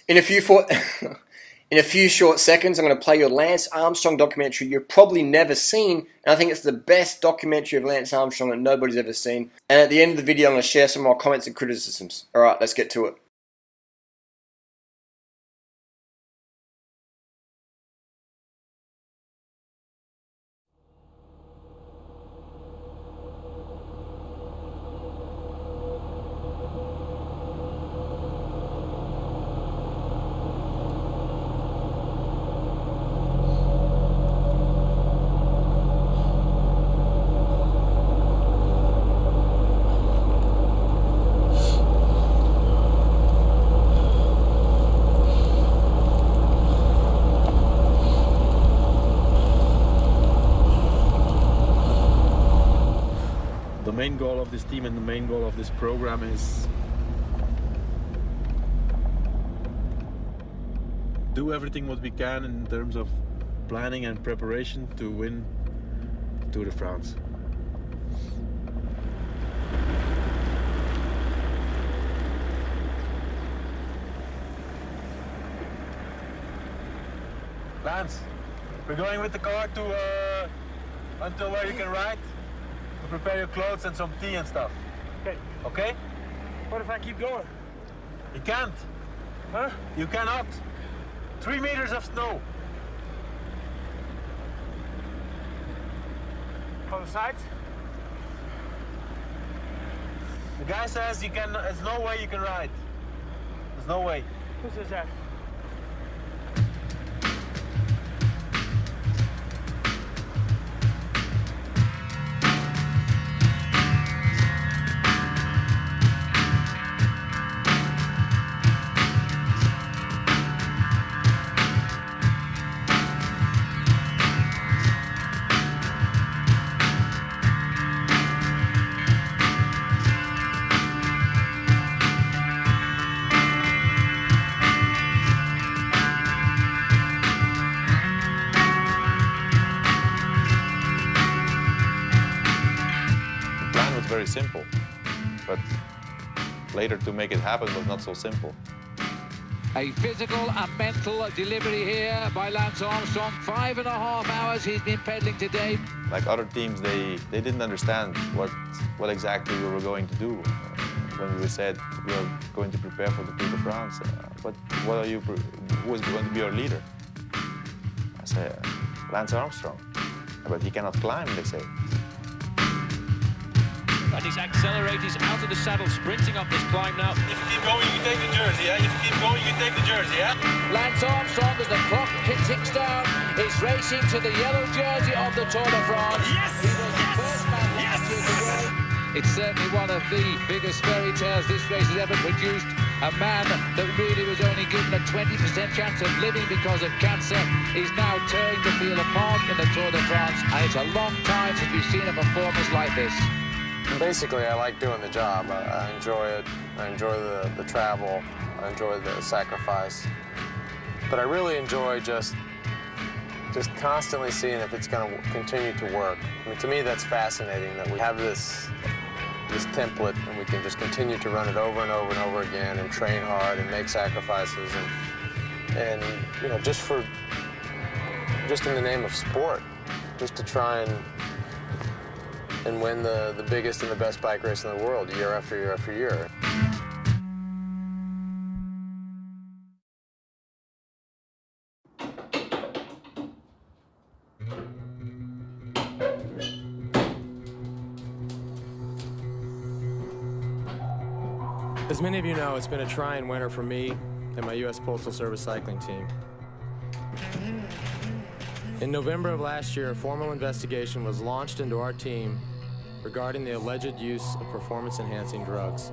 In a few short seconds, I'm going to play you a Lance Armstrong documentary you've probably never seen, and I think it's the best documentary of Lance Armstrong that nobody's ever seen. And at the end of the video, I'm going to share some more comments and criticisms. Alright, let's get to it. The main goal of this team and the main goal of this program is do everything what we can in terms of planning and preparation to win Tour de France. Lance, we're going with the car to until where you can ride. To prepare your clothes and some tea and stuff. Okay. Okay? What if I keep going? You can't. Huh? You cannot. 3 meters of snow. On the sides? The guy says you can. There's no way you can ride. There's no way. Who says that? Very simple, but later to make it happen was not so simple. A physical and mental delivery here by Lance Armstrong. 5.5 hours he's been pedaling today. Like other teams, they didn't understand what exactly we were going to do when we said we are going to prepare for the Tour de France. What are you? Who is going to be our leader? I say Lance Armstrong, but he cannot climb. They say. And he's accelerated, he's out of the saddle, sprinting up this climb now. If you keep going, you can take the jersey, yeah? If you keep going, you can take the jersey, yeah? Lance Armstrong, as the clock ticks down, is racing to the yellow jersey of the Tour de France. Yes! He was the first man Yes! to the world. It's certainly one of the biggest fairy tales this race has ever produced. A man that really was only given a 20% chance of living because of cancer is now tearing the field apart in the Tour de France, and it's a long time since we've seen a performance like this. Basically, I like doing the job. I enjoy it. I enjoy the travel. I enjoy the sacrifice. But I really enjoy just constantly seeing if it's going to continue to work. I mean, to me, that's fascinating that we have this template and we can just continue to run it over and over and over again and train hard and make sacrifices and you know, just in the name of sport, just to try and win the biggest and the best bike race in the world year after year after year. As many of you know, it's been a trying winter for me and my U.S. Postal Service cycling team. In November of last year, a formal investigation was launched into our team regarding the alleged use of performance-enhancing drugs.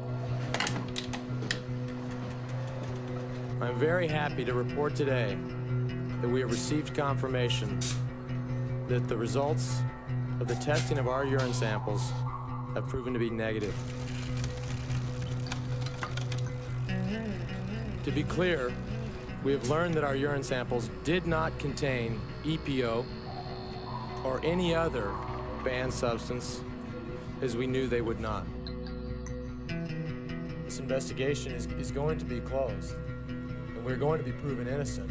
I'm very happy to report today that we have received confirmation that the results of the testing of our urine samples have proven to be negative. To be clear, we have learned that our urine samples did not contain EPO or any other banned substance, as we knew they would not. This investigation is going to be closed, and we're going to be proven innocent.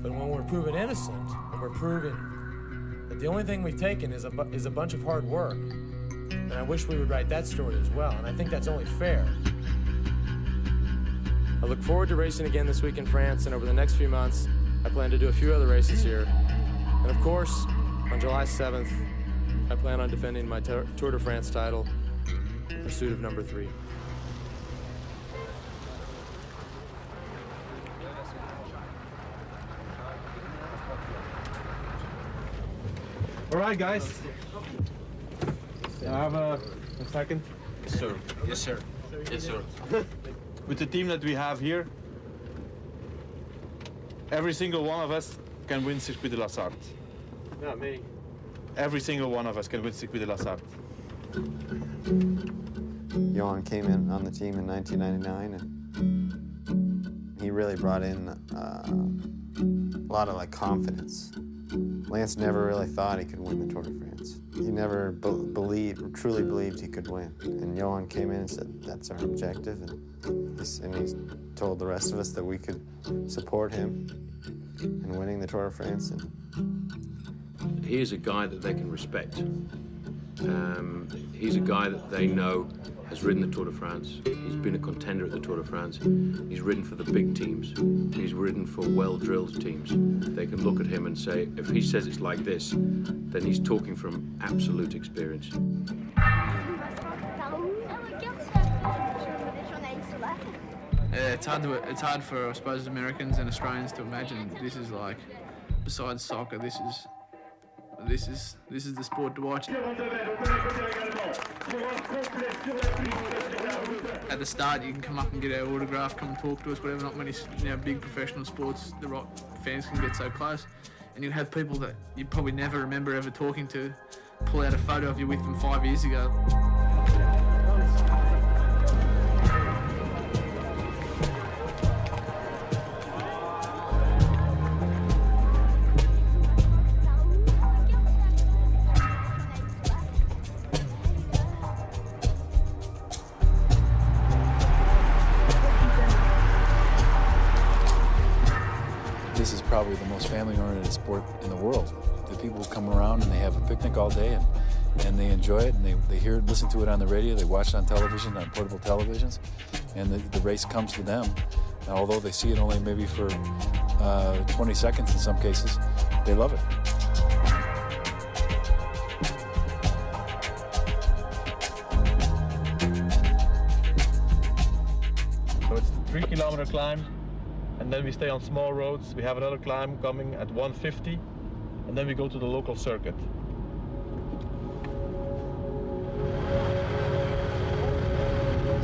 But when we're proven innocent, and we're proven that the only thing we've taken is a bunch of hard work, and I wish we would write that story as well, and I think that's only fair. I look forward to racing again this week in France, and over the next few months, I plan to do a few other races here. And of course, on July 7th, I plan on defending my Tour de France title in pursuit of number 3. All right, guys. Can I have a second? Yes, sir. Yes, sir. Yes, sir. With the team that we have here, every single one of us can win Circuit de la Sarthe. Not me. Every single one of us can win Circuit de la Sarthe. Johan came in on the team in 1999, and he really brought in a lot of confidence. Lance never really thought he could win the Tour de France. He never truly believed he could win. And Johan came in and said, that's our objective. And he told the rest of us that we could support him in winning the Tour de France. And he's a guy that they can respect. He's a guy that they know has ridden the Tour de France. He's been a contender at the Tour de France. He's ridden for the big teams. He's ridden for well-drilled teams. They can look at him and say, if he says it's like this, then he's talking from absolute experience. It's hard for, I suppose, Americans and Australians to imagine this is like, besides soccer, this is the sport to watch. At the start, you can come up and get our autograph, come and talk to us, whatever. Not many big professional sports, the rock fans can get so close. And you have people that you probably never remember ever talking to, pull out a photo of you with them 5 years ago. This is probably the most family-oriented sport in the world. The people come around and they have a picnic all day and they enjoy it, and they hear it, listen to it on the radio, they watch it on television, on portable televisions, and the race comes to them. Now, although they see it only maybe for 20 seconds in some cases, they love it. So it's a 3-kilometer climb, and then we stay on small roads. We have another climb coming at 150, and then we go to the local circuit.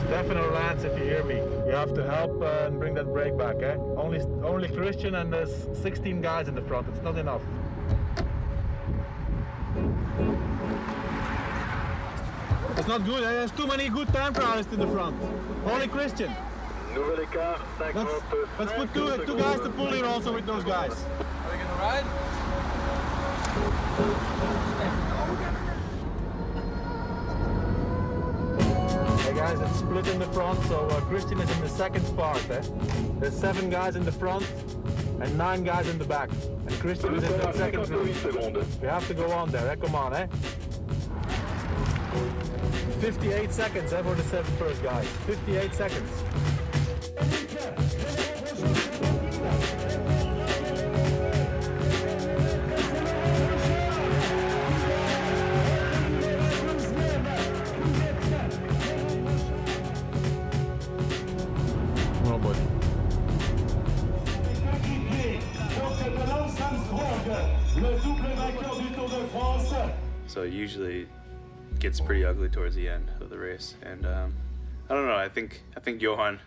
Stefan or Lance, if you hear me, you have to help and bring that brake back, eh? Only Christian, and there's 16 guys in the front. It's not enough. It's not good, eh? There's too many good time trialists in the front. Only Christian. Let's put two guys to pull here also with those guys. Are we gonna ride? Hey guys, it's split in the front, so Christian is in the second part. Eh? There's 7 guys in the front and 9 guys in the back. And Christian is in the second group. We have to go on there, eh? Come on, eh? 58 seconds eh, for the 7 first guys. 58 seconds. Oh boy. So it usually gets pretty ugly towards the end of the race, and I don't know. I think Johan,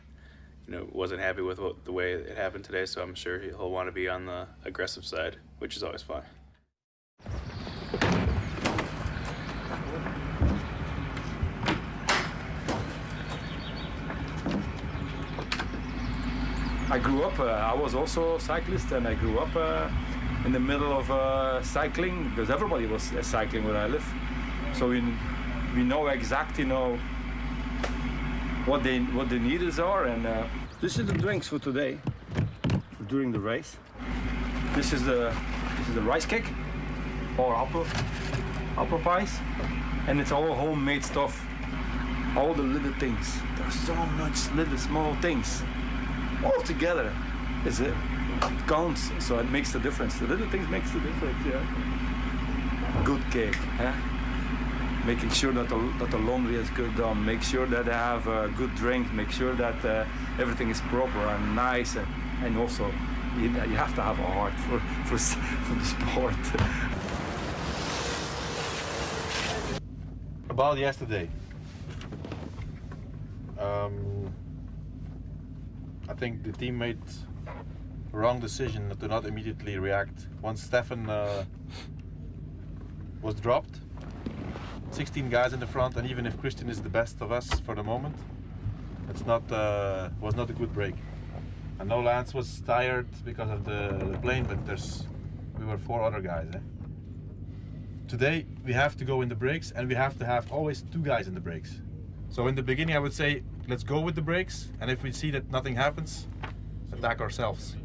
wasn't happy with the way it happened today. So I'm sure he'll want to be on the aggressive side, which is always fun. I grew up, I was also a cyclist, and I grew up in the middle of cycling, because everybody was cycling where I live. So we know exactly what the needs are, and this is the drinks for today. during the race. This is the rice cake or apple pies, and it's all homemade stuff. All the little things. There's so much little small things all together. It counts, so it makes the difference. The little things makes the difference. Yeah. Good cake, huh? Making sure that the laundry is good done. Make sure that they have a good drink. Make sure that everything is proper and nice, and also you have to have a heart for the sport. About yesterday, I think the team made a wrong decision to not immediately react. Once Stefan was dropped, 16 guys in the front, and even if Christian is the best of us for the moment, it's not was not a good break. I know Lance was tired because of the plane, but we were 4 other guys. Today we have to go in the brakes, and we have to have always 2 guys in the brakes. So in the beginning I would say, let's go with the brakes, and if we see that nothing happens, attack ourselves.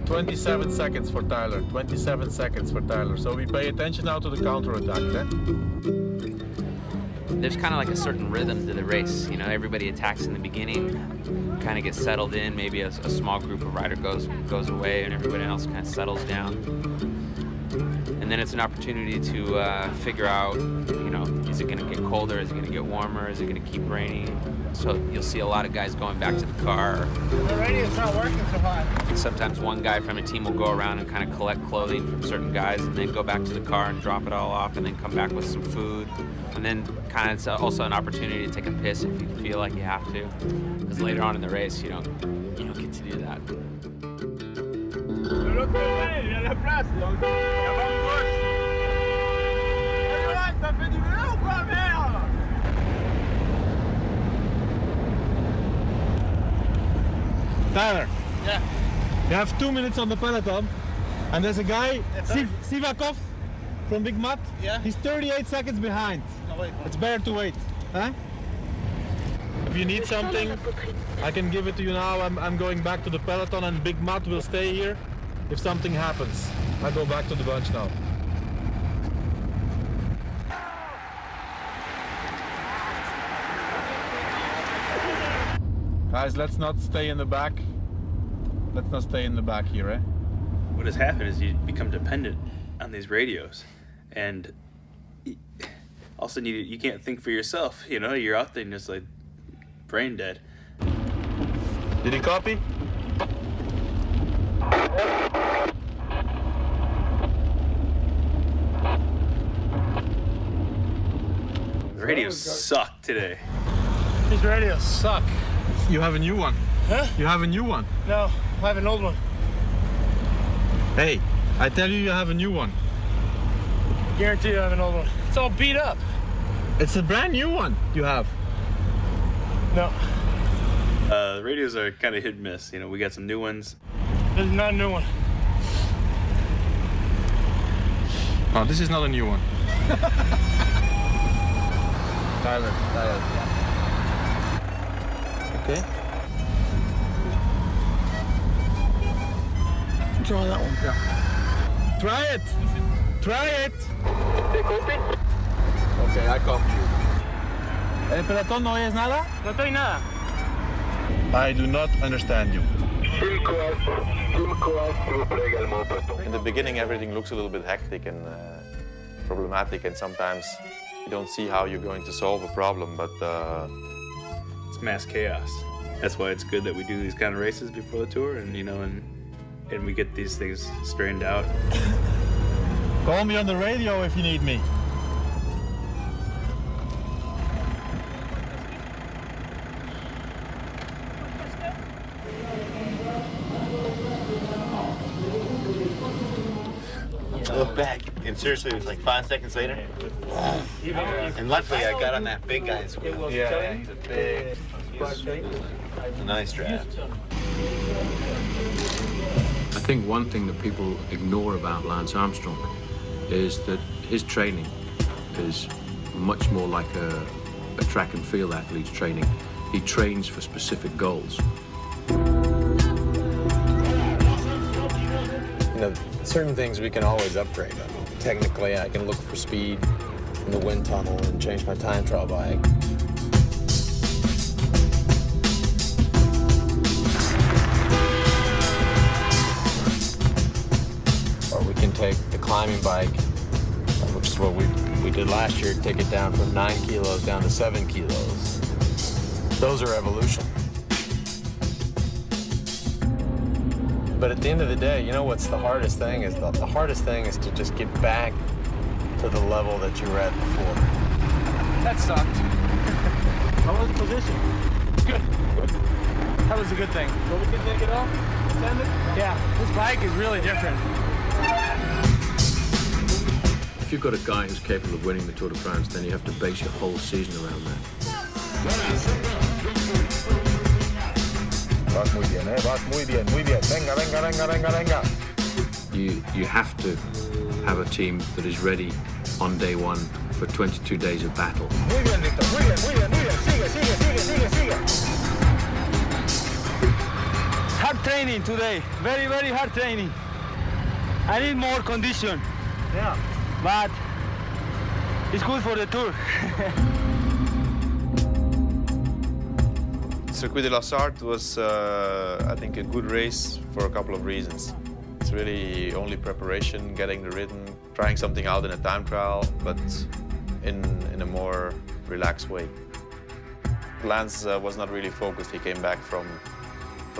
27 seconds for Tyler, 27 seconds for Tyler. So we pay attention now to the counter-attack. There's kind of like a certain rhythm to the race. You know, everybody attacks in the beginning, kind of gets settled in. Maybe a small group of rider goes away and everybody else kind of settles down. And then it's an opportunity to figure out, you know, is it going to get colder? Is it going to get warmer? Is it going to keep raining? So you'll see a lot of guys going back to the car. The radio's not working so hot. Sometimes one guy from a team will go around and kind of collect clothing from certain guys and then go back to the car and drop it all off and then come back with some food. And then kind of it's also an opportunity to take a piss if you feel like you have to. Because later on in the race, you don't get to do that. Tyler. Yeah. You have 2 minutes on the peloton, and there's a guy, Sivakov from Big Mat. Yeah. He's 38 seconds behind. No, wait. It's better to wait. Huh? If you need something, I can give it to you now. I'm going back to the peloton, and Big Mat will stay here. If something happens, I go back to the bunch now. Guys, let's not stay in the back. Let's not stay in the back here, eh? What has happened is you become dependent on these radios, and all of a sudden you can't think for yourself. You know, you're out there and just like brain dead. Did he copy? The radios suck today. These radios suck. You have a new one. Huh? You have a new one. No, I have an old one. Hey, I tell you, you have a new one. Guarantee you I have an old one. It's all beat up. It's a brand new one you have. No. The radios are kind of hit and miss. You know, we got some new ones. This is not a new one. Oh, this is not a new one. Tyler. Okay. Try that one. Yeah. Try it. Try it. Okay, I copy you. El pelotón no oyes nada? No estoy nada. I do not understand you. In the beginning, everything looks a little bit hectic and problematic, and sometimes you don't see how you're going to solve a problem, but it's mass chaos. That's why it's good that we do these kind of races before the tour, and you know, and we get these things straightened out. Call me on the radio if you need me. I look back, and seriously, it was like 5 seconds later. And luckily, I got on that big guy's wheel. Yeah, he's a big. It's a nice draft. I think one thing that people ignore about Lance Armstrong is that his training is much more like a track and field athlete's training. He trains for specific goals. You know, certain things we can always upgrade. I mean, technically, I can look for speed in the wind tunnel and change my time trial bike. Or we can take the climbing bike, which is what we did last year, take it down from 9 kilos down to 7 kilos. Those are evolution. But at the end of the day, you know what's the hardest thing is? The hardest thing is to just get back to the level that you were at before. That sucked. How was the position? Good. That was a good thing. So we can take it off? Send it? Yeah, this bike is really different. If you've got a guy who's capable of winning the Tour de France, then you have to base your whole season around that. Vas muy bien, vas muy bien, muy bien. Venga, venga, venga, venga, venga. You have to have a team that is ready on day one for 22 days of battle. Muy bien, Víctor, muy bien, muy bien, muy bien. Sigue, sigue, sigue, sigue, sigue. Hard training today. Very, very hard training. I need more condition. Yeah. But it's good for the Tour. Circuit de la Sarthe was, I think, a good race for a couple of reasons. It's really only preparation, getting the rhythm, trying something out in a time trial, but in a more relaxed way. Lance was not really focused. He came back from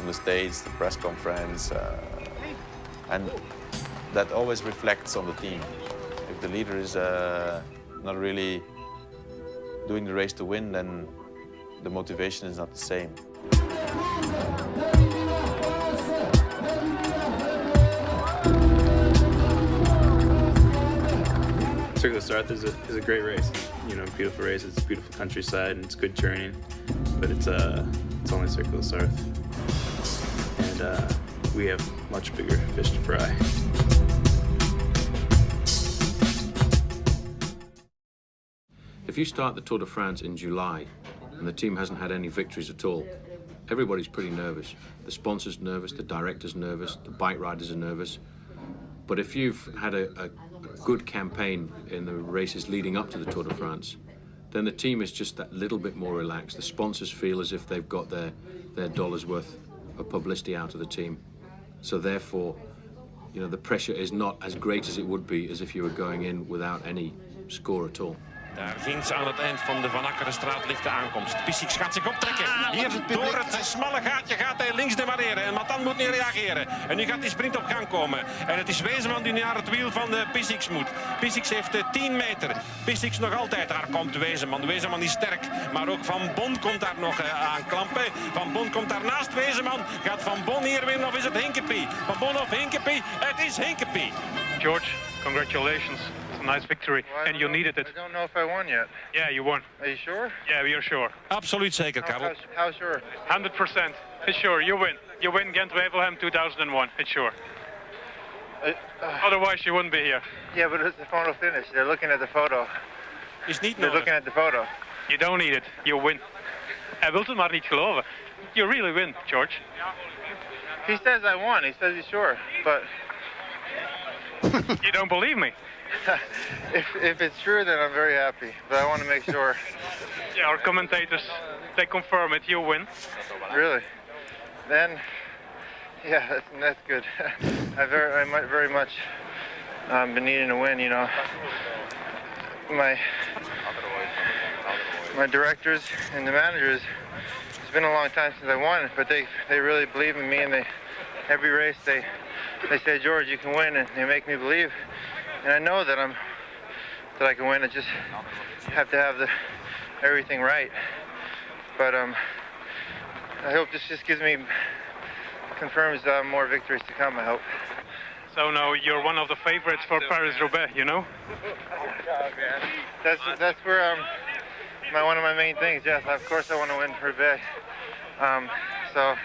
the States, the press conference, and that always reflects on the team. If the leader is not really doing the race to win, then the motivation is not the same. Circuit de la Sarthe is a great race. You know, beautiful race. It's a beautiful countryside and it's good journeying, but it's only Circuit de la Sarthe, and we have much bigger fish to fry. If you start the Tour de France in July and the team hasn't had any victories at all, everybody's pretty nervous. The sponsor's nervous, the director's nervous, the bike riders are nervous. But if you've had a good campaign in the races leading up to the Tour de France, then the team is just that little bit more relaxed. The sponsors feel as if they've got their dollar's worth of publicity out of the team. So therefore, you know, the pressure is not as great as it would be as if you were going in without any score at all. Daar ginds aan het eind van de Van Akkerenstraat ligt de aankomst. Pissiks gaat zich optrekken. Hier door het smalle gaatje gaat hij links demareren. En Matan moet niet reageren. En nu gaat die sprint op gang komen. En het is Wezenman die naar het wiel van de Pissiks moet. Pissiks heeft 10 meter. Pissiks nog altijd. Daar komt Wezenman. Wezenman is sterk. Maar ook Van Bon komt daar nog aan klampen. Van Bon komt daar naast Wezenman. Gaat Van Bon hier winnen of is het Hinkepie? Van Bon of Hinkepie? Het is Hinkepie. George, congratulations. Nice victory, and you needed it. I don't know if I won yet. Yeah, you won. Are you sure? Yeah, we are sure. Absoluut zeker, Karel. How sure? 100%. It's sure, you win. You win Ghent-Wevelgem 2001, it's sure. Otherwise you wouldn't be here. Yeah, but it's the photo finish. They're looking at the photo. Is niet They're looking at the photo. You don't need it, you win. Hij wil het maar niet geloven. You really win, George. He says I won. He says he's sure, but... You don't believe me? if it's true, then I'm very happy. But I want to make sure. Yeah, our commentators, they confirm it. You win. Really? Then, yeah, that's good. I very much been needing to win. You know, my directors and the managers. It's been a long time since I won, but they really believe in me, and every race they say, George, you can win, and they make me believe. And I know that I can win. I just have to have everything right. But I hope this just confirms more victories to come. I hope. So now you're one of the favorites for Paris-Roubaix, you know? That's where one of my main things. Yes, of course I want to win Roubaix. So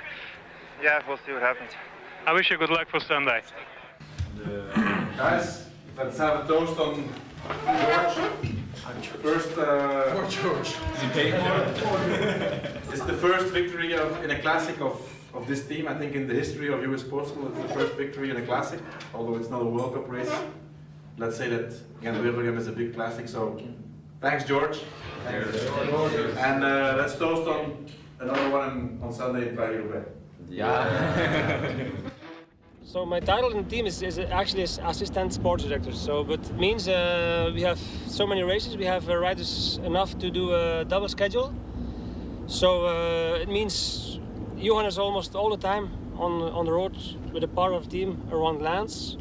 yeah, we'll see what happens. I wish you good luck for Sunday. Guys, let's have a toast on George. First, For George. Is he paying for it? It's the first victory in a classic of this team. I think in the history of US Sports School, it's the first victory in a classic, although it's not a World Cup race. Let's say that Gent-Wevelgem is a big classic, so thanks, George. And let's toast on another one on Sunday in Paris-Roubaix. Yeah. So my title in the team is actually assistant sports director. So, but it means we have so many races. We have riders enough to do a double schedule. So it means Johan is almost all the time on the road with a part of the team around Lance,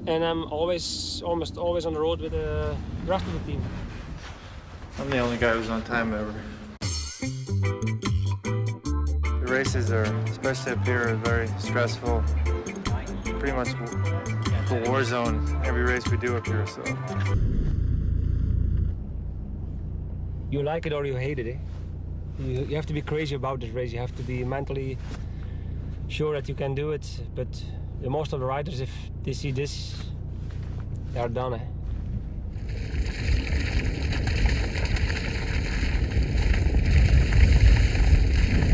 and I'm almost always on the road with the rest of the team. I'm the only guy who's on time ever. The races are, especially up here, are very stressful. Pretty much a war zone every race we do up here, so. You like it or you hate it, eh? You have to be crazy about this race. You have to be mentally sure that you can do it. But most of the riders, if they see this, they are done, eh?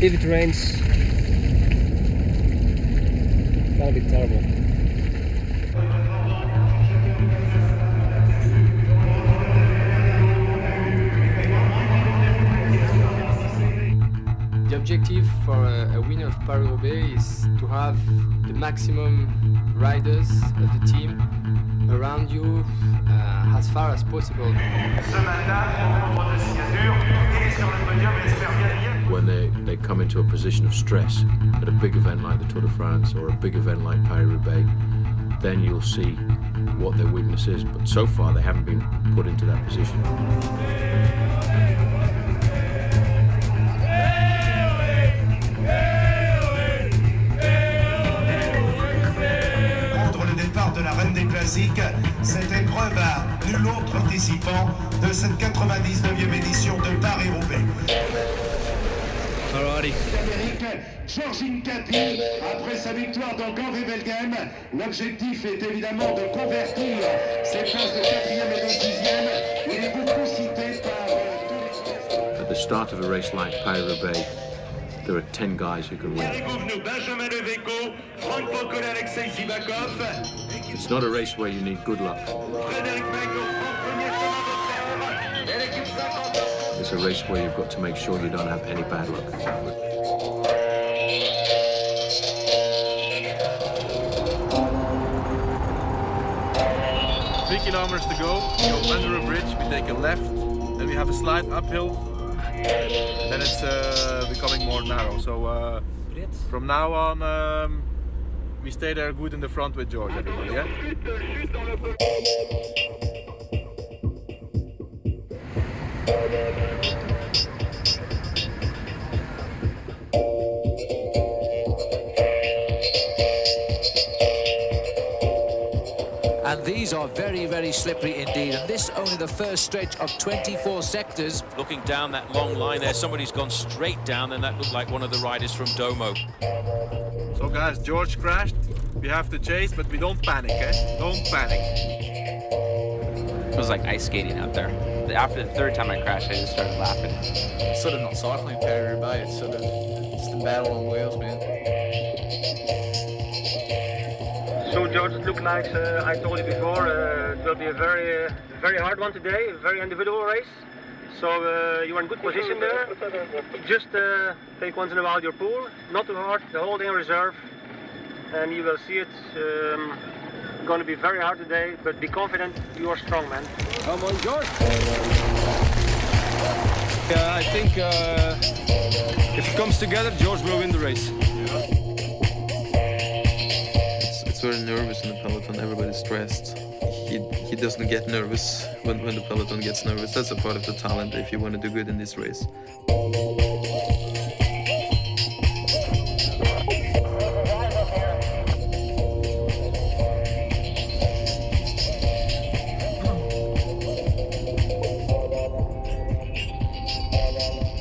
If it rains, it's gonna be terrible. The objective for a winner of Paris-Roubaix is to have the maximum riders of the team around you as far as possible. When they come into a position of stress at a big event like the Tour de France or a big event like Paris-Roubaix, then you'll see what their weakness is. But so far they haven't been put into that position. De la Reine des Classiques, cette épreuve à nul autre participant de cette 99e édition de Paris-Roubaix. Alrighty. Georgine Capi, après sa victoire dans Gent-Wevelgem, l'objectif est évidemment de convertir ses places de 4e et de 6e. Il est beaucoup cité par At the start of a race like Paris-Roubaix, there are 10 guys who can win. It's not a race where you need good luck. It's a race where you've got to make sure you don't have any bad luck. 3 kilometers to go, we go under a bridge, we take a left, then we have a slight uphill, and then it's becoming more narrow. So from now on, we stay there good in the front with George, everybody, yeah? And these are very, very slippery indeed. And this only the first stretch of 24 sectors. Looking down that long line there, somebody's gone straight down, and that looked like one of the riders from Domo. So guys, George crashed. We have to chase, but we don't panic, eh? Don't panic. It was like ice skating out there. After the third time I crashed, I just started laughing. It's sort of not cycling Paris-Roubaix, it's sort of just a battle on wheels, man. So George, it looked like I told you before, it will be a very hard one today, a very individual race. So you are in good position there. Just take once in a while your pull, not too hard, the whole day in reserve, and you will see it. Going to be very hard today, but be confident. You are strong, man. Come on, George. I think if it comes together, George will win the race. It's very nervous in the peloton. Everybody's stressed. He doesn't get nervous when the peloton gets nervous. That's a part of the talent if you want to do good in this race.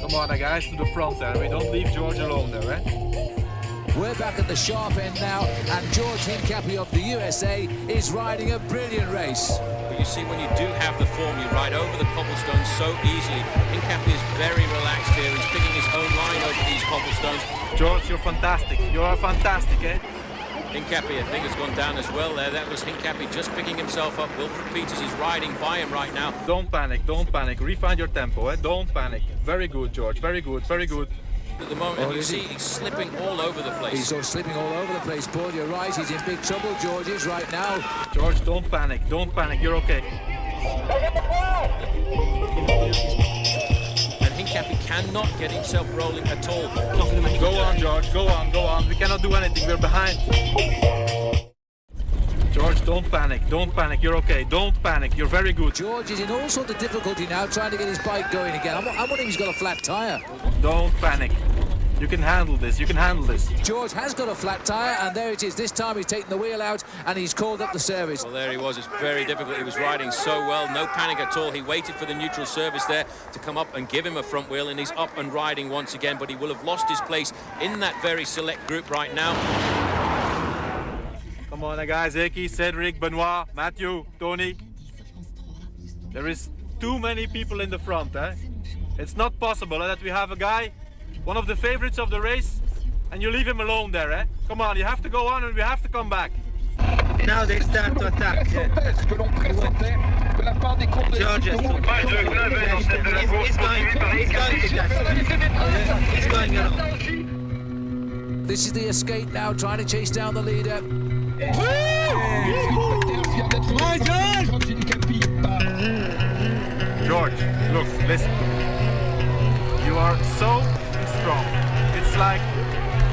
Come on, guys, to the front there. We don't leave George alone there, eh? We're back at the sharp end now, and George Hincapie of the USA is riding a brilliant race. But you see, when you do have the form, you ride over the cobblestones so easily. Hincapie is very relaxed here. He's picking his own line over these cobblestones. George, you're fantastic. You are fantastic, eh? Hincapie, I think, has gone down as well there. That was Hincapie just picking himself up. Wilfred Peters is riding by him right now. Don't panic, don't panic. Refine your tempo, eh? Don't panic. Very good, George. Very good, very good. At the moment, and you see he's slipping all over the place. He's slipping all over the place, Paul. You're right. He's in big trouble, George is right now. George, don't panic. Don't panic. You're okay. And Hincapie cannot get himself rolling at all. Go on, George. Go on, go on. We cannot do anything. We're behind. George, don't panic. Don't panic. You're okay. Don't panic. You're very good. George is in all sorts of difficulty now, trying to get his bike going again. I'm wondering if he's got a flat tyre. Don't panic. You can handle this. You can handle this. George has got a flat tyre, and there it is. This time he's taken the wheel out, and he's called up the service. Well, there he was. It's very difficult. He was riding so well. No panic at all. He waited for the neutral service there to come up and give him a front wheel, and he's up and riding once again. But he will have lost his place in that very select group right now. Come on, guys. Eki, Cedric, Benoit, Matthew, Tony. There is too many people in the front, eh? It's not possible that we have a guy, one of the favorites of the race, and you leave him alone there, eh? Come on, you have to go on and we have to come back. Now they start to attack. George is he's going along. This is the escape now, trying to chase down the leader. George, look, listen. You are so strong. It's like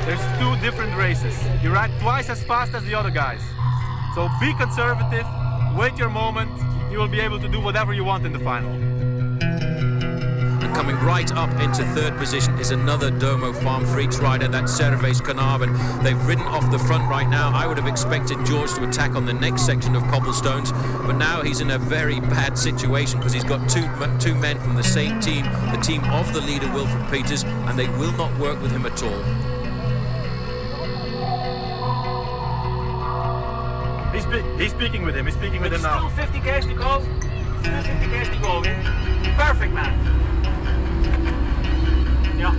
there's two different races. You ride twice as fast as the other guys. So be conservative, wait your moment. You will be able to do whatever you want in the final. And coming right up into third position is another Domo Farm Freaks rider, that's Servais Carnarvon. They've ridden off the front right now. I would have expected George to attack on the next section of cobblestones, but now he's in a very bad situation because he's got two men from the same team, the team of the leader Wilfred Peters, and they will not work with him at all. He's speaking with him. He's speaking with him now. Still 50 k's to go. Still 50 k's to go. Perfect, man. Yeah.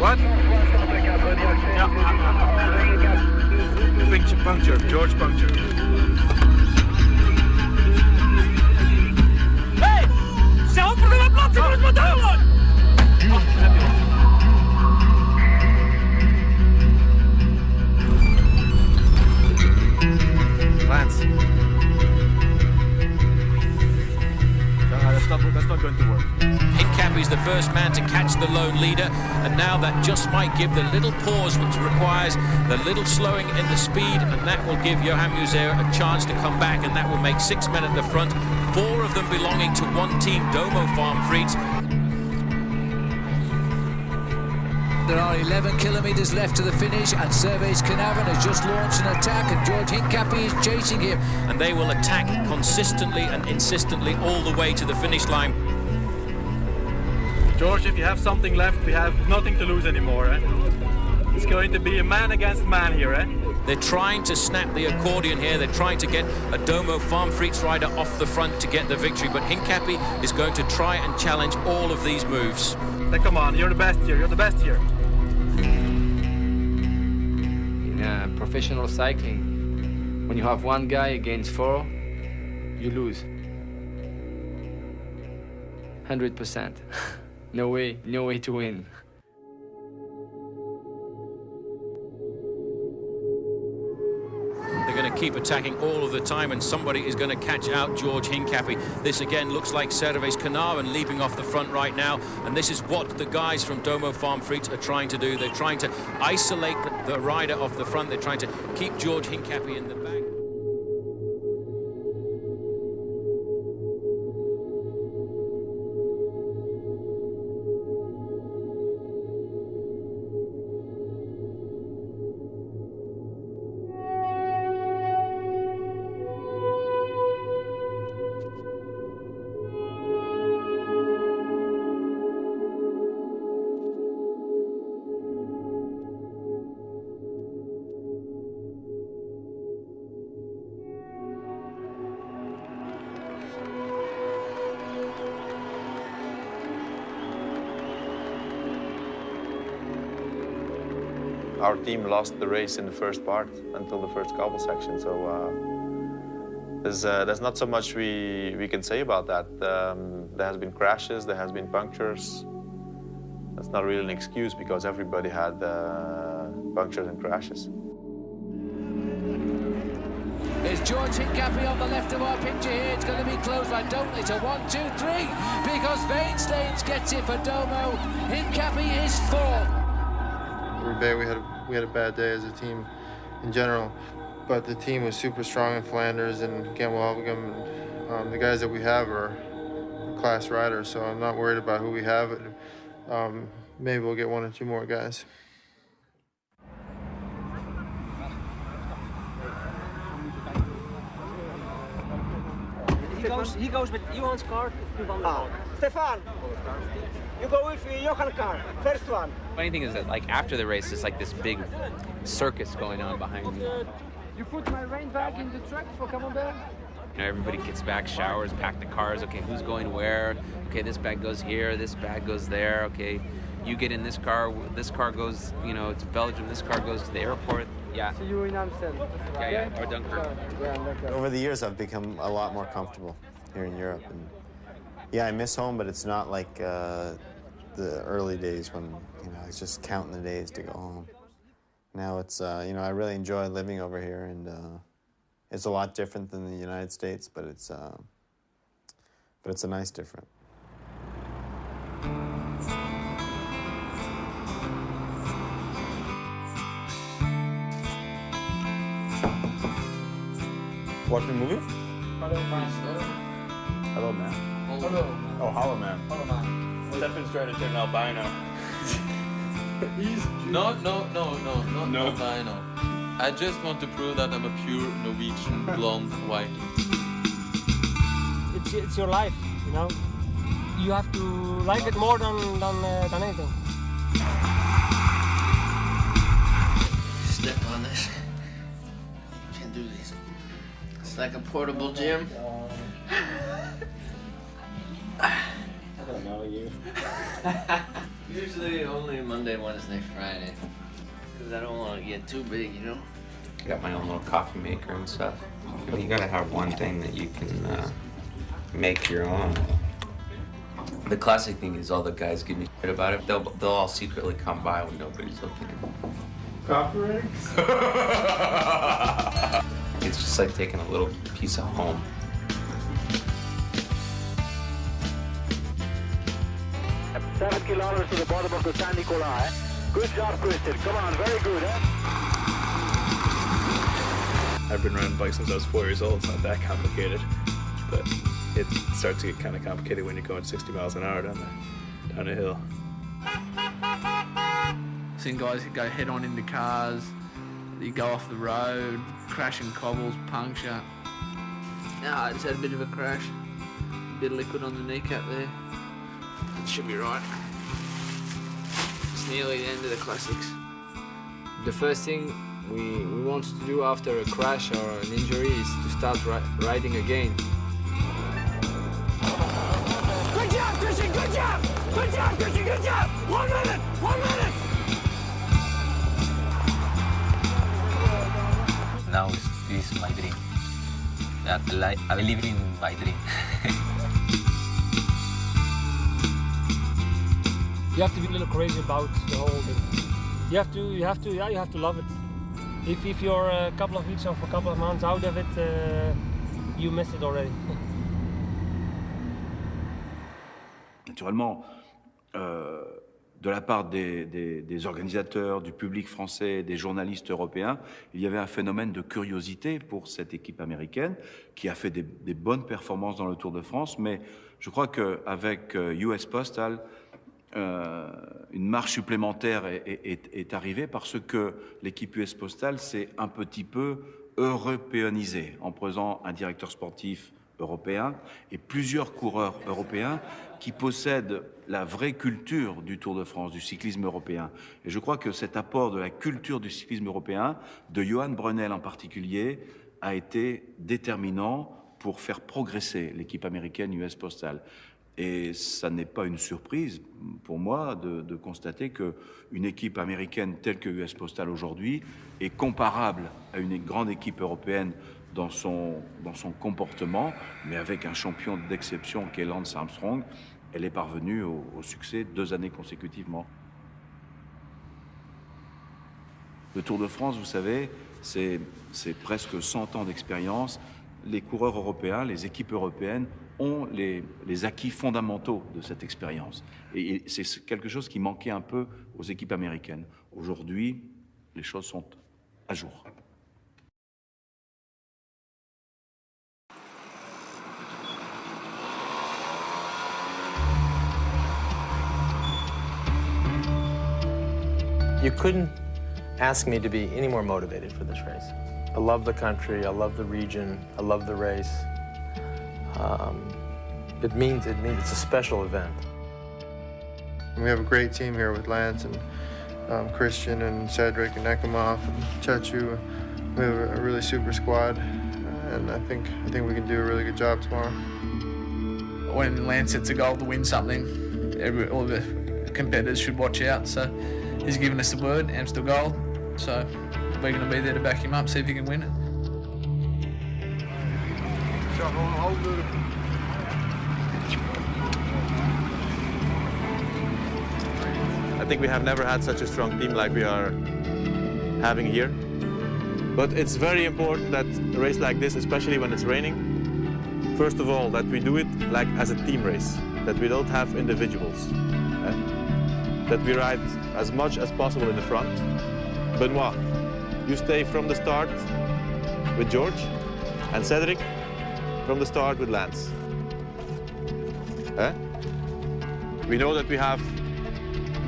What? Yeah. Puncture. George puncture. Hey! Zelf voor de plaats, ik moet maar down! Lance. That's not going to work. Hincapie's the first man to catch the lone leader, and now that just might give the little pause which requires the little slowing in the speed, and that will give Johan Museeuw a chance to come back, and that will make 6 men at the front, 4 of them belonging to one team, Domo Farm Freaks. There are 11 kilometres left to the finish, and Servais Carnarvon has just launched an attack, and George Hincapie is chasing him. And they will attack consistently and insistently all the way to the finish line. George, if you have something left, we have nothing to lose anymore, eh? It's going to be a man against man here, eh? They're trying to snap the accordion here. They're trying to get a Domo Farm Freaks rider off the front to get the victory, but Hincapie is going to try and challenge all of these moves. Then come on, you're the best here. You're the best here. In professional cycling, when you have one guy against 4, you lose. 100%. No way to win. They're going to keep attacking all of the time, and somebody is going to catch out George Hincapie. This again looks like Servais Carnarvon leaping off the front right now, and this is what the guys from Domo Farm Freaks are trying to do. They're trying to isolate the rider off the front. They're trying to keep George Hincapie in the back. our team lost the race in the first part until the first cobble section. So there's not so much we can say about that. There has been crashes, there has been punctures. That's not really an excuse because everybody had punctures and crashes. There's George Hincapie on the left of our picture here. It's going to be close. I don't. It's a 1, 2, 3 because Vainslanes gets it for Domo. Hincapie is fourth. Roubaix, we had a bad day as a team in general, but the team was super strong in Flanders, and again, the guys that we have are class riders, so I'm not worried about who we have. Maybe we'll get 1 or 2 more guys. He goes with Johan's car to Van der Poel. Stefan, you go with Johan's car, first one. Funny thing is that, like, after the race, there's like this big circus going on behind me. You put my rain bag in the truck for Camembert? You know, everybody gets back, showers, pack the cars. Okay, who's going where? Okay, this bag goes here, this bag goes there. Okay, you get in this car goes, you know, to Belgium, this car goes to the airport. Yeah. See you in Amsterdam. Yeah, or Dunkirk. Over the years, I've become a lot more comfortable here in Europe. And yeah, I miss home, but it's not like the early days when, you know, I was just counting the days to go home. Now it's, you know, I really enjoy living over here, and it's a lot different than the United States, but it's a nice different. Watching a movie? Hello, man. Hello, man. Hello. Oh, Hollow Man. Hello, man. Stefan's trying to turn albino. No, not albino. I just want to prove that I'm a pure Norwegian blonde white. It's your life, you know. You have to like it more than anything. Step on this. Can't do this. It's like a portable gym. I don't know you. Usually only Monday, Wednesday, Friday. Because I don't want to get too big, you know? Got my own little coffee maker and stuff. I mean, you gotta have one thing that you can make your own. The classic thing is all the guys give me shit about it. They'll all secretly come by when nobody's looking. Coffee rigs? It's just like taking a little piece of home. Seven kilometers to the bottom of the San Nicolai. Good job, Christian. Come on, very good, I've been riding bikes since I was 4 years old. It's not that complicated, but it starts to get kind of complicated when you're going 60 miles an hour down a hill. Seen guys who go head on into cars, you go off the road, crashing cobbles, puncture. I just had a bit of a crash. Bit of liquid on the kneecap there. It should be right. It's nearly the end of the classics. The first thing we want to do after a crash or an injury is to start riding again. Good job, Christian, good job! Good job, Christian, good job! 1 minute, 1 minute! Now this is my dream. I live in my dream. You have to be a little crazy about the whole thing. You have to love it. If you're a couple of weeks or a couple of months out of it, you missed it already. Naturellement, de la part des organisateurs, du public français, des journalistes européens, il y avait un phénomène de curiosité pour cette équipe américaine qui a fait des bonnes performances dans le Tour de France, mais je crois qu'avec US Postal, une marche supplémentaire est arrivée parce que l'équipe US Postal s'est un petit peu européanisée en prenant un directeur sportif européen et plusieurs coureurs européens qui possèdent la vraie culture du Tour de France, du cyclisme européen. Et je crois que cet apport de la culture du cyclisme européen, de Johan Brunel en particulier, a été déterminant pour faire progresser l'équipe américaine US Postal. Et ça n'est pas une surprise pour moi de constater qu'une équipe américaine telle que US Postal aujourd'hui est comparable à une grande équipe européenne dans son comportement, mais avec un champion d'exception qui est Lance Armstrong, elle est parvenue au succès 2 années consécutivement. Le Tour de France, vous savez, c'est presque 100 ans d'expérience. Les coureurs européens, les équipes européennes ont les acquis fondamentaux de cette expérience. Et c'est quelque chose qui manquait un peu aux équipes américaines. Aujourd'hui, les choses sont à jour. You couldn't ask me to be any more motivated for this race. I love the country, I love the region, I love the race. It means it's a special event. We have a great team here with Lance and Christian and Cedric and Ekimov and Chechu. We have a really super squad, and I think we can do a really good job tomorrow. When Lance sets a goal to win something, all the competitors should watch out. So he's given us the word, Amstel Gold. So we're going to be there to back him up, see if he can win it. I think we have never had such a strong team like we are having here. But it's very important that a race like this, especially when it's raining, first of all, that we do it like as a team race, that we don't have individuals, that we ride as much as possible in the front. Benoit, you stay from the start with George, and Cedric from the start with Lance. We know that we have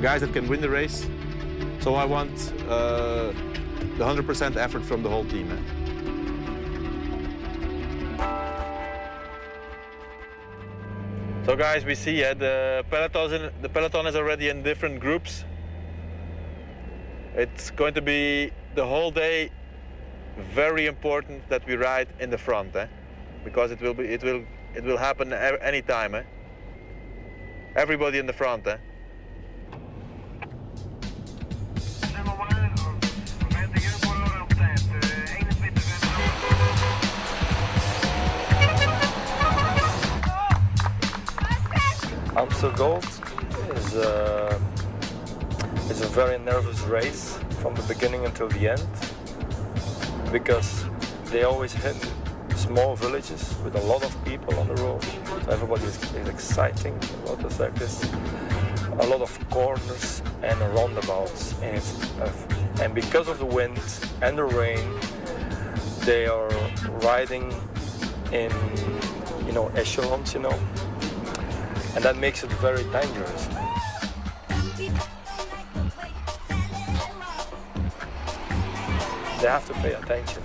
guys that can win the race, so I want the 100% effort from the whole team. So guys, we see the peloton is already in different groups. It's going to be the whole day very important that we ride in the front, because it will happen any time. Everybody in the front. Amstel Gold is a very nervous race from the beginning until the end, because they always hit small villages with a lot of people on the road. So everybody is exciting about the circus. A lot of corners and roundabouts, and because of the wind and the rain, they are riding in echelons, and that makes it very dangerous. They have to pay attention,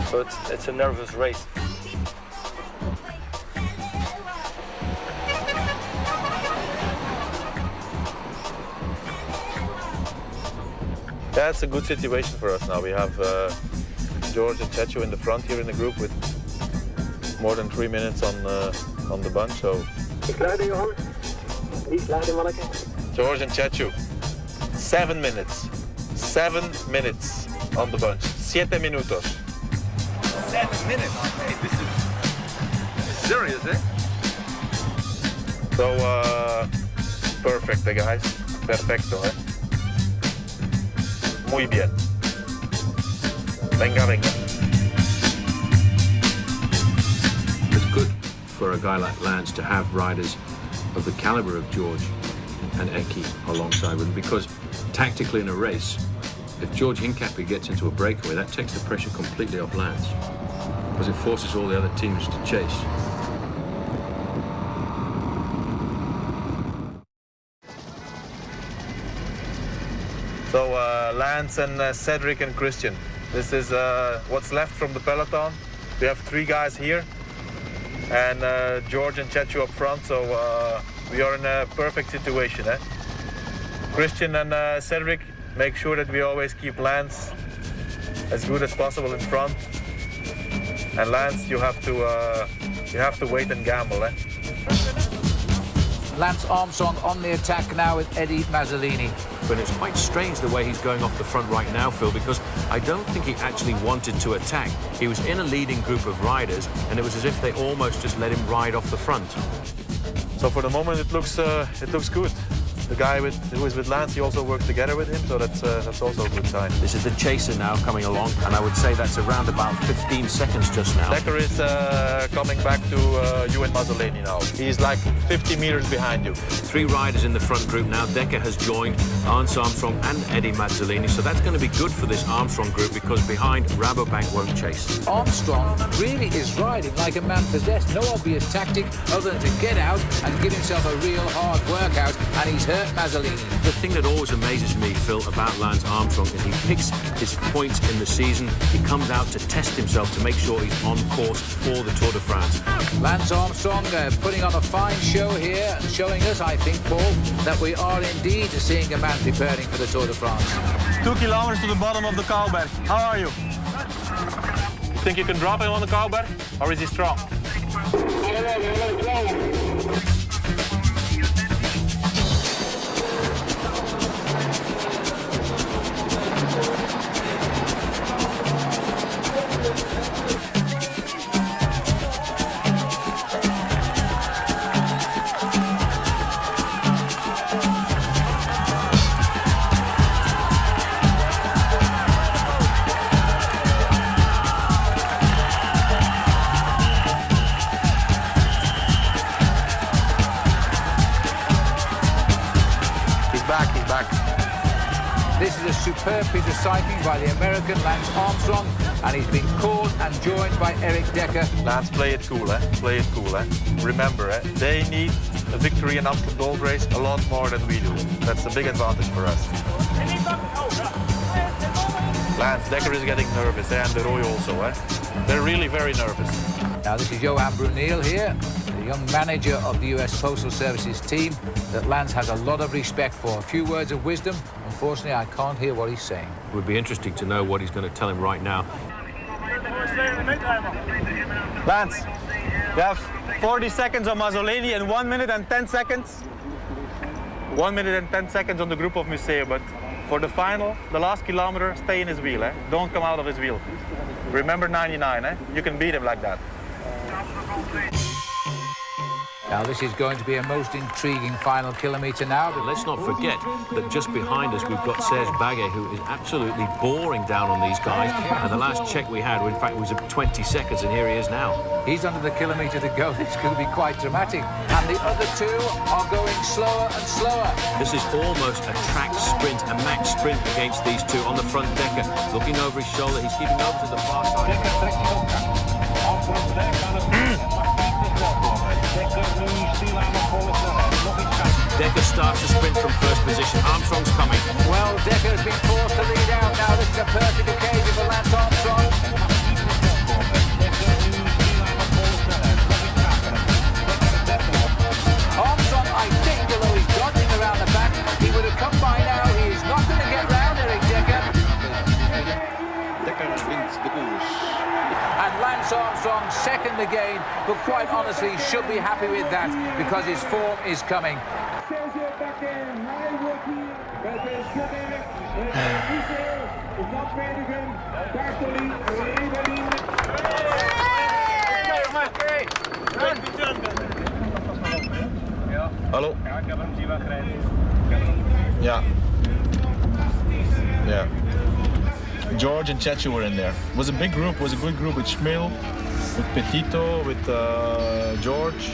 so it's a nervous race. That's a good situation for us now. We have George and Chechu in the front here in the group with more than 3 minutes on the bunch. So George and Chechu, 7 minutes. 7 minutes on the bunch. 7 minutos. 7 minutes? Hey, this is serious, eh? So, perfect, guys. Perfecto, Muy bien. Venga, venga. It's good for a guy like Lance to have riders of the caliber of George and Eki alongside with him, because tactically in a race, if George Hincapie gets into a breakaway, that takes the pressure completely off Lance, because it forces all the other teams to chase. So Lance and Cedric and Christian, this is what's left from the peloton. We have 3 guys here, and George and Chechu up front, so we are in a perfect situation. Christian and Cedric, make sure that we always keep Lance as good as possible in front. And Lance, you have to wait and gamble. Lance Armstrong on the attack now with Eddie Mazzolini. But it's quite strange the way he's going off the front right now, Phil, because I don't think he actually wanted to attack. He was in a leading group of riders, and it was as if they almost just let him ride off the front. So for the moment, it looks good. The guy who is with Lance, he also works together with him, so that's also a good sign. This is the chaser now coming along, and I would say that's around about 15 seconds just now. Dekker is coming back to you and Mazzolini now. He's like 50 meters behind you. 3 riders in the front group now. Dekker has joined Lance Armstrong and Eddie Mazzolini, so that's going to be good for this Armstrong group because behind, Rabobank won't chase. Armstrong really is riding like a man possessed. No obvious tactic other than to get out and give himself a real hard workout, and he's hurt Mazzolini. The thing that always amazes me, Phil, about Lance Armstrong is he picks his points in the season. He comes out to test himself to make sure he's on course for the Tour de France. Lance Armstrong putting on a fine show here and showing us, I think, Paul, that we are indeed seeing a man preparing for the Tour de France. 2 kilometers to the bottom of the Kouwberg. How are you? You think you can drop him on the Kouwberg, or is he strong? This is a superb piece of cycling by the American Lance Armstrong, and he's been called and joined by Eric Dekker. Lance, play it cool, eh? Play it cool, eh? Remember, eh? They need a victory in Amsterdam Gold Race a lot more than we do. That's a big advantage for us. Lance, Dekker is getting nervous, eh? And De Rooij also, eh? They're really very nervous. Now this is Johan Bruneel here, the young manager of the US Postal Service's team that Lance has a lot of respect for. A few words of wisdom. Unfortunately, I can't hear what he's saying. It would be interesting to know what he's going to tell him right now. Lance, you have 40 seconds on Mazzolini and 1 minute and 10 seconds. 1 minute and 10 seconds on the group of Museo, but for the final, the last kilometer, stay in his wheel, eh? Don't come out of his wheel. Remember 99, eh? You can beat him like that. Now this is going to be a most intriguing final kilometre now. But let's not forget that just behind us we've got Serge Baguet, who is absolutely boring down on these guys. And the last check we had, in fact, was at 20 seconds, and here he is now. He's under the kilometre to go. It's going to be quite dramatic. And the other two are going slower and slower. This is almost a track sprint, a max sprint against these two on the front. Dekker looking over his shoulder. He's keeping over to the far side. Dekker starts the sprint from first position. Armstrong's coming. Well, Dekker has been forced to lead out now. This is a perfect occasion for Lance Armstrong. Armstrong, I think, although he's dodging around the back, he would have come by now. He is not going to get round Eric Dekker. Dekker wins the koers. And Lance Armstrong second again, but quite honestly should be happy with that because his form is coming. Hallo? Yeah. Yeah. George and Chechu were in there. It was a big group, was a good group with Schmil, with Petito, with George.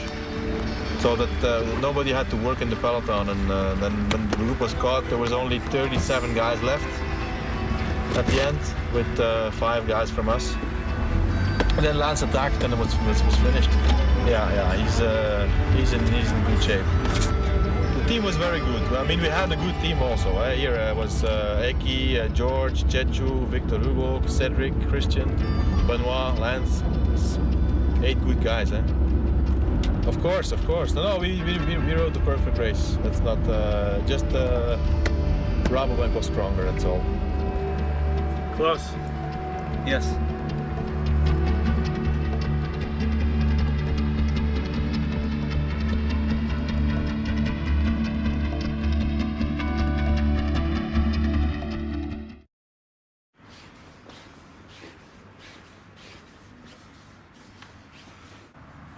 So that nobody had to work in the peloton. And then when the group was caught, there was only 37 guys left at the end, with 5 guys from us. And then Lance attacked and it was finished. Yeah, he's in good shape. The team was very good. I mean, we had a good team also. Here was Eki, George, Chechu, Victor Hugo, Cedric, Christian, Benoit, Lance. 8 good guys, eh? Of course. No, we rode the perfect race. That's not just Rabobank was stronger, that's all. Close. Yes.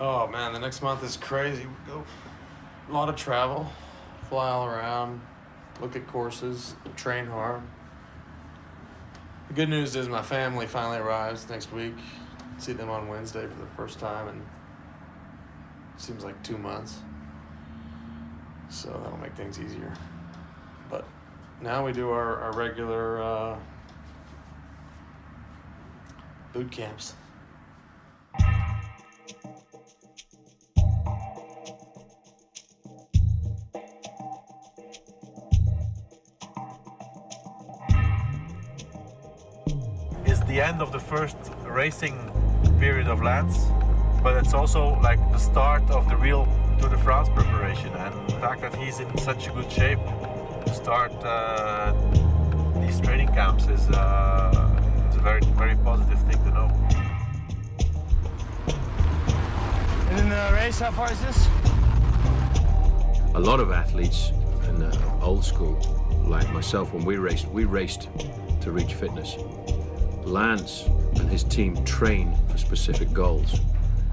Oh man, the next month is crazy. We go a lot of travel, fly all around, look at courses, train hard. The good news is my family finally arrives next week. See them on Wednesday for the first time in seems like 2 months. So that'll make things easier. But now we do our regular boot camps. It's the end of the first racing period of Lance, but it's also like the start of the real Tour de France preparation, and the fact that he's in such a good shape to start these training camps is a very, very positive thing to know. And in the race, how far is this? A lot of athletes in the old school, like myself, when we raced to reach fitness. Lance and his team train for specific goals.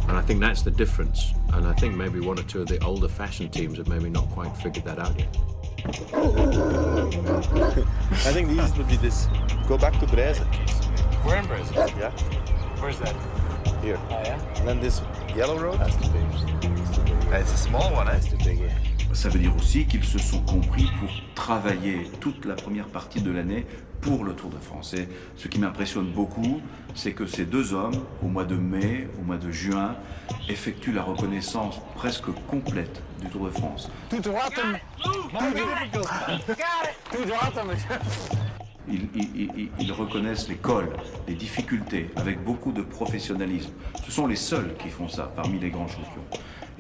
And I think that's the difference. And I think maybe one or two of the older fashion teams have maybe not quite figured that out yet. I think the easiest would be this. Go back to Breze. We're in Breze. Yeah. Where's that? Here. Oh, yeah? And then this yellow road. That's too big. It's a small one, That's too big, yeah. Ça veut dire aussi qu'ils se sont compris pour travailler toute la première partie de l'année pour le Tour de France. Et ce qui m'impressionne beaucoup, c'est que ces deux hommes, au mois de mai, au mois de juin, effectuent la reconnaissance presque complète du Tour de France. Tout droit, Ils reconnaissent les cols, les difficultés, avec beaucoup de professionnalisme. Ce sont les seuls qui font ça parmi les grands champions.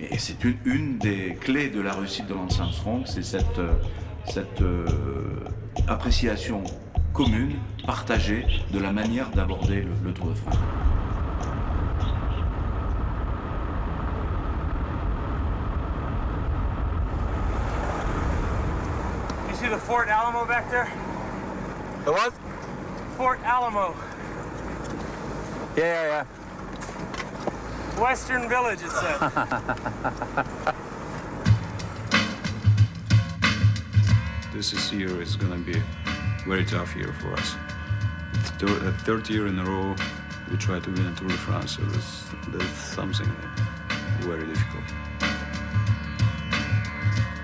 Et c'est une des clés de la réussite de Lance Armstrong, c'est cette appréciation commune, partagée de la manière d'aborder le Tour de France. You see the Fort Alamo back there? The what? Fort Alamo. Yeah. Western Village, it said. This year is going to be a very tough year for us. It's the third year in a row we try to win a Tour de France, so that's something very difficult.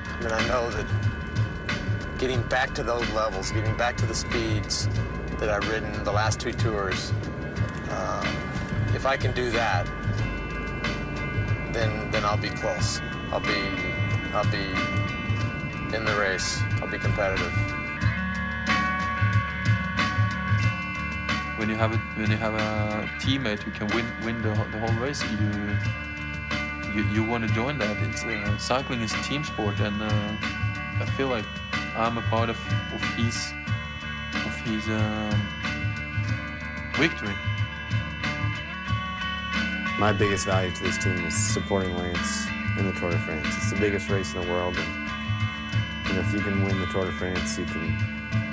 I mean, I know that getting back to those levels, getting back to the speeds that I've ridden the last two tours, if I can do that, then I'll be close. I'll be in the race. I'll be competitive. When you have a teammate who can win the whole race, you want to join that. It's cycling is a team sport, and I feel like I'm a part of his victory. My biggest value to this team is supporting Lance in the Tour de France. It's the biggest race in the world, and if you can win the Tour de France, you can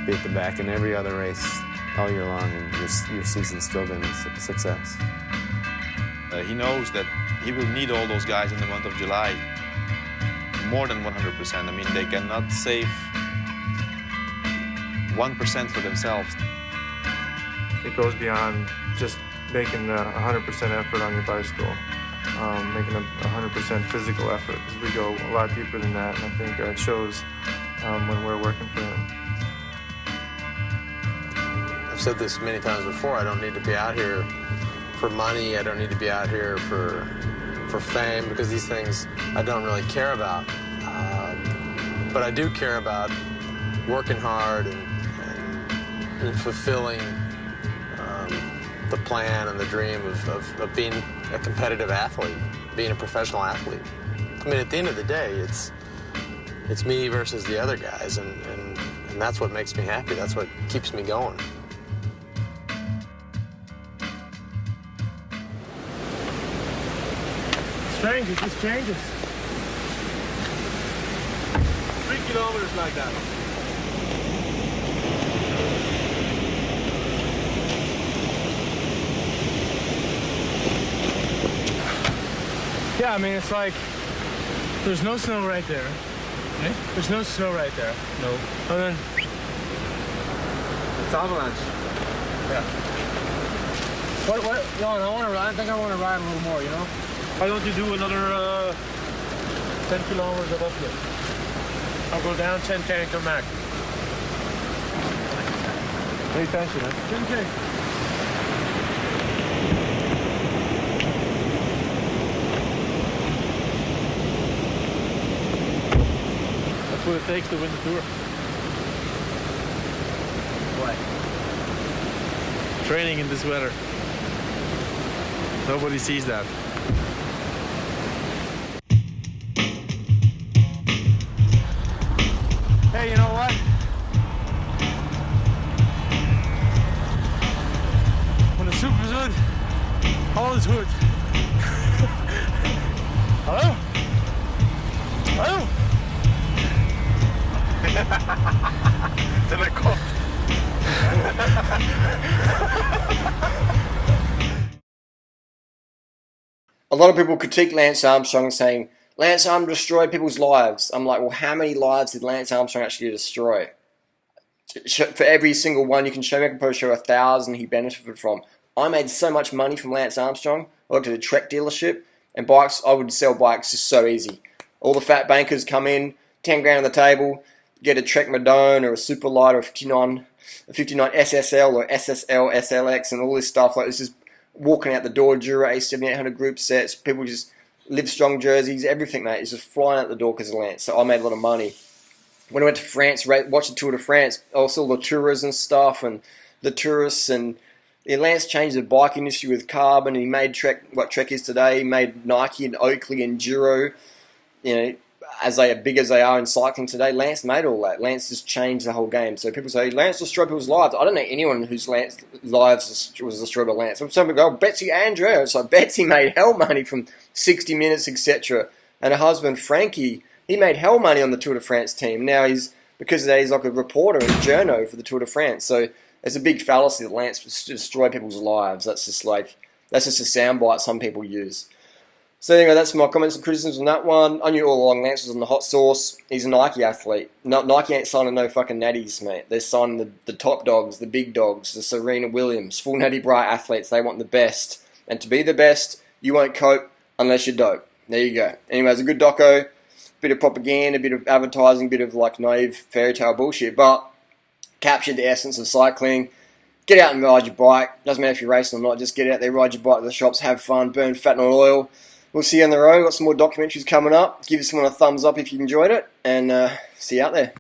be at the back in every other race all year long, and your season's still going to be a success. He knows that he will need all those guys in the month of July more than 100%. I mean, they cannot save 1% for themselves. It goes beyond just making a 100% effort on your bicycle, making a 100% physical effort. We go a lot deeper than that, and I think it shows when we're working for him. I've said this many times before, I don't need to be out here for money, I don't need to be out here for fame, because these things I don't really care about. But I do care about working hard and fulfilling the plan and the dream of being a competitive athlete, being a professional athlete. I mean, at the end of the day, it's me versus the other guys, and that's what makes me happy. That's what keeps me going. Changes, just changes. 3 kilometers like that. Yeah, I mean, it's like there's no snow right there. Eh? There's no snow right there. No. And then It's avalanche. yeah. What? John, I think I want to ride a little more. You know? Why don't you do another 10 kilometers of uphill? I'll go down 10K and come back. Pay attention, man. 10K. That's what it takes to win the Tour. What? Training in this weather. Nobody sees that. Hey, you know what? When the soup is good, all is good. Hello? Hello? Then I caught. A lot of people critique Lance Armstrong saying, Lance Armstrong destroyed people's lives. I'm like, well, how many lives did Lance Armstrong actually destroy? For every single one you can show me, I can probably show 1,000 he benefited from. I made so much money from Lance Armstrong. I worked at a Trek dealership, and bikes, I would sell bikes just so easy. All the fat bankers come in, 10 grand on the table, get a Trek Madone or a Superlight or a 59 SSL or SSL, SLX, and all this stuff. Like, this is walking out the door, Dura A7800 group sets, people just Livestrong jerseys, everything, mate, is just flying out the door because of Lance. So I made a lot of money. When I went to France, watched the Tour de France, I saw the tourists and stuff, and the tourists, and Lance changed the bike industry with carbon, and he made Trek what Trek is today. He made Nike and Oakley and Giro, you know, as big as they are in cycling today. Lance made all that. Lance just changed the whole game. So people say, Lance destroyed people's lives. I don't know anyone whose lives was destroyed by Lance. Some people go, Betsy Andrea. It's like, Betsy made hell money from 60 Minutes, etc. And her husband, Frankie, he made hell money on the Tour de France team. Now because of that, he's like a reporter and journo for the Tour de France. So it's a big fallacy that Lance destroyed people's lives. That's just a soundbite some people use. So anyway, that's my comments and criticisms on that one. I knew all along Lance was on the hot sauce. He's a Nike athlete. Nike ain't signing no fucking natties, mate. They're signing the top dogs, the big dogs, the Serena Williams, full natty bright athletes. They want the best. And to be the best, you won't cope unless you're dope. There you go. Anyway, it's a good doco. Bit of propaganda, bit of advertising, bit of like naive fairy tale bullshit, but captured the essence of cycling. Get out and ride your bike. Doesn't matter if you're racing or not. Just get out there, ride your bike to the shops, have fun, burn fat and oil. We'll see you on the road. Got some more documentaries coming up. Give someone a thumbs up if you enjoyed it, and see you out there.